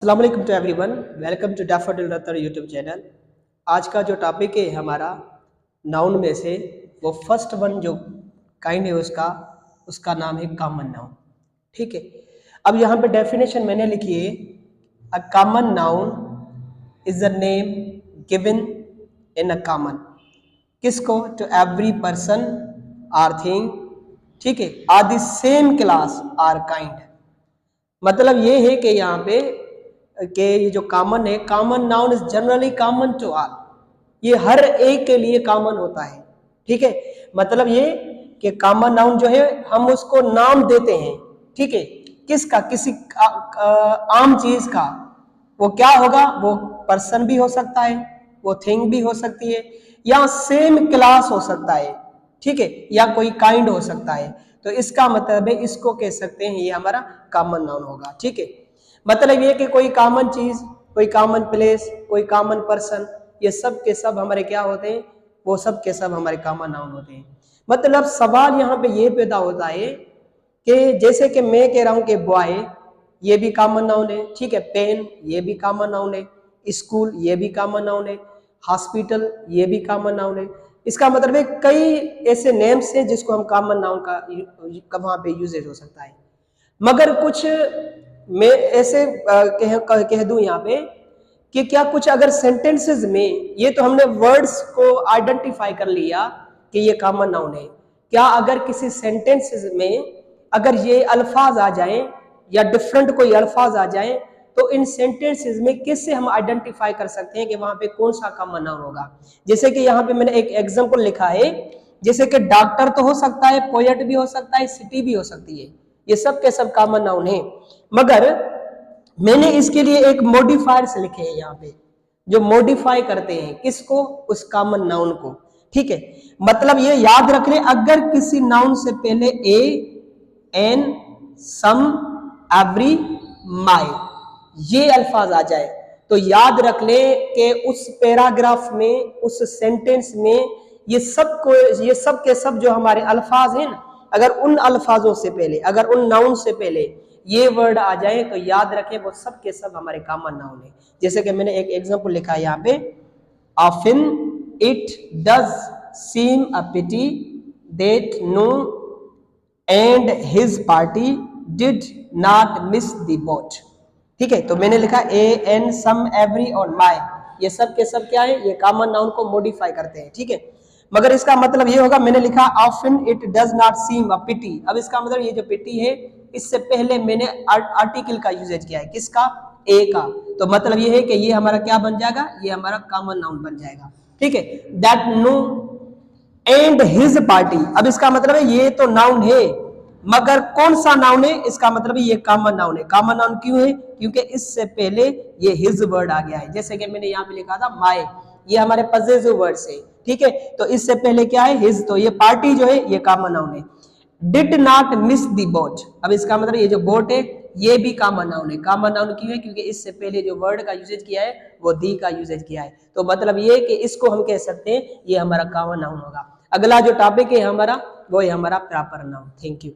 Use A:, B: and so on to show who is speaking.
A: अस्सलाम वालेकुम to everyone, welcome to Daffodil रत्तर यूट्यूब चैनल। आज का जो टॉपिक है हमारा नाउन में से वो फर्स्ट वन जो काइंड है उसका नाम है कॉमन नाउन। ठीक है, अब यहाँ पे डेफिनेशन मैंने लिखी है, a common noun is a name given in a common, किसको? To every person or thing, ठीक है, or the same class or kind. मतलब ये है कि यहाँ पे कि ये जो कॉमन है, common noun is generally common to all, ये हर एक के लिए कॉमन होता है। ठीक है, मतलब ये कि कॉमन नाउन जो है हम उसको नाम देते हैं। ठीक है, किसका? किसी आम चीज का। वो क्या होगा? वो पर्सन भी हो सकता है, वो थिंग भी हो सकती है, या सेम क्लास हो सकता है। ठीक है, या कोई काइंड हो सकता है। तो इसका मतलब है, इसको कह सकते हैं ये हमारा कॉमन नाउन होगा। ठीक है, मतलब ये कि कोई कॉमन चीज, कोई कॉमन प्लेस, कोई कॉमन पर्सन, ये सब के सब हमारे क्या होते हैं? वो सब के सब हमारे कॉमन नाउन होते हैं। मतलब सवाल यहाँ पे ये पैदा होता है कि जैसे कि मैं कह रहा हूं कि बॉय, ये भी कॉमन नाउन है। ठीक है, पेन ये भी कॉमन नाउन है, स्कूल ये भी कॉमन नाउन है, हॉस्पिटल ये भी कॉमन नाउन है। इसका मतलब है कई ऐसे नेम्स हैं जिसको हम कॉमन नाउन का वहां पे यूजेज हो सकता है। मगर कुछ मैं ऐसे कह दूं यहाँ पे कि क्या कुछ अगर सेंटेंसेस में, ये तो हमने वर्ड्स को आइडेंटिफाई कर लिया कि ये कॉमन नाउन है, क्या अगर किसी सेंटेंसेस में अगर ये अल्फाज आ जाएं या डिफरेंट कोई अल्फाज आ जाएं, तो इन सेंटेंसेस में किससे हम आइडेंटिफाई कर सकते हैं कि वहां पे कौन सा कॉमन नाउन होगा? जैसे कि यहाँ पे मैंने एक एग्जांपल लिखा है, जैसे कि डॉक्टर तो हो सकता है, पोएट भी हो सकता है, सिटी भी हो सकती है, ये सब के सब कॉमन नाउन है। मगर मैंने इसके लिए एक मॉडिफायर्स लिखे हैं यहाँ पे, जो मॉडिफाई करते हैं किसको? उस कॉमन नाउन को। ठीक है, मतलब ये याद रख लें, अगर किसी नाउन से पहले ए, एन, सम, एवरी, माई ये अल्फाज आ जाए, तो याद रख ले कि उस पैराग्राफ में, उस सेंटेंस में ये सब के सब जो हमारे अल्फाज हैं ना, अगर उन अल्फाजों से पहले, अगर उन नाउन से पहले ये वर्ड आ जाए, तो याद रखें वो सब के सब हमारे कॉमन नाउन है। जैसे कि मैंने एक एग्जांपल लिखा है यहाँ पे, often it does seem a pity that Noah and his party did not miss the boat. ठीक है, तो मैंने लिखा ए, एन, सम, एवरी और माई, ये सब के सब क्या है? ये कॉमन नाउन को मॉडिफाई करते हैं। ठीक है, मगर इसका मतलब ये होगा, मैंने लिखा often it does not seem a pity, अब इसका मतलब ये जो पिटी है, इससे पहले मैंने आर्टिकल का यूजेज किया है, किसका? ए का। तो मतलब ये है कि ये हमारा क्या बन जाएगा? ये हमारा कॉमन नाउन बन जाएगा। ठीक है, that Noah and his party, अब इसका मतलब है ये तो नाउन है, मगर कौन सा नाउन है? इसका मतलब है ये कॉमन नाउन है। कॉमन नाउन क्यों है? क्योंकि इससे पहले ये हिज वर्ड आ गया है। जैसे कि मैंने यहाँ पे लिखा था माय, ये हमारे पजेसिव वर्ड है। ठीक है, तो इससे पहले क्या है? हिज, तो ये पार्टी जो है ये कॉमन नाउन है। Did not miss the boat, अब इसका मतलब ये जो बोट है ये भी कॉमन नाउन है। कॉमन नाउन क्यों है? क्योंकि इससे पहले जो वर्ड का यूजेज किया है वो दी का यूजेज किया है। तो मतलब ये कि इसको हम कह सकते हैं ये हमारा कॉमन नाउन होगा। अगला जो टॉपिक है हमारा, वो है हमारा प्रॉपर नाउन। Thank you.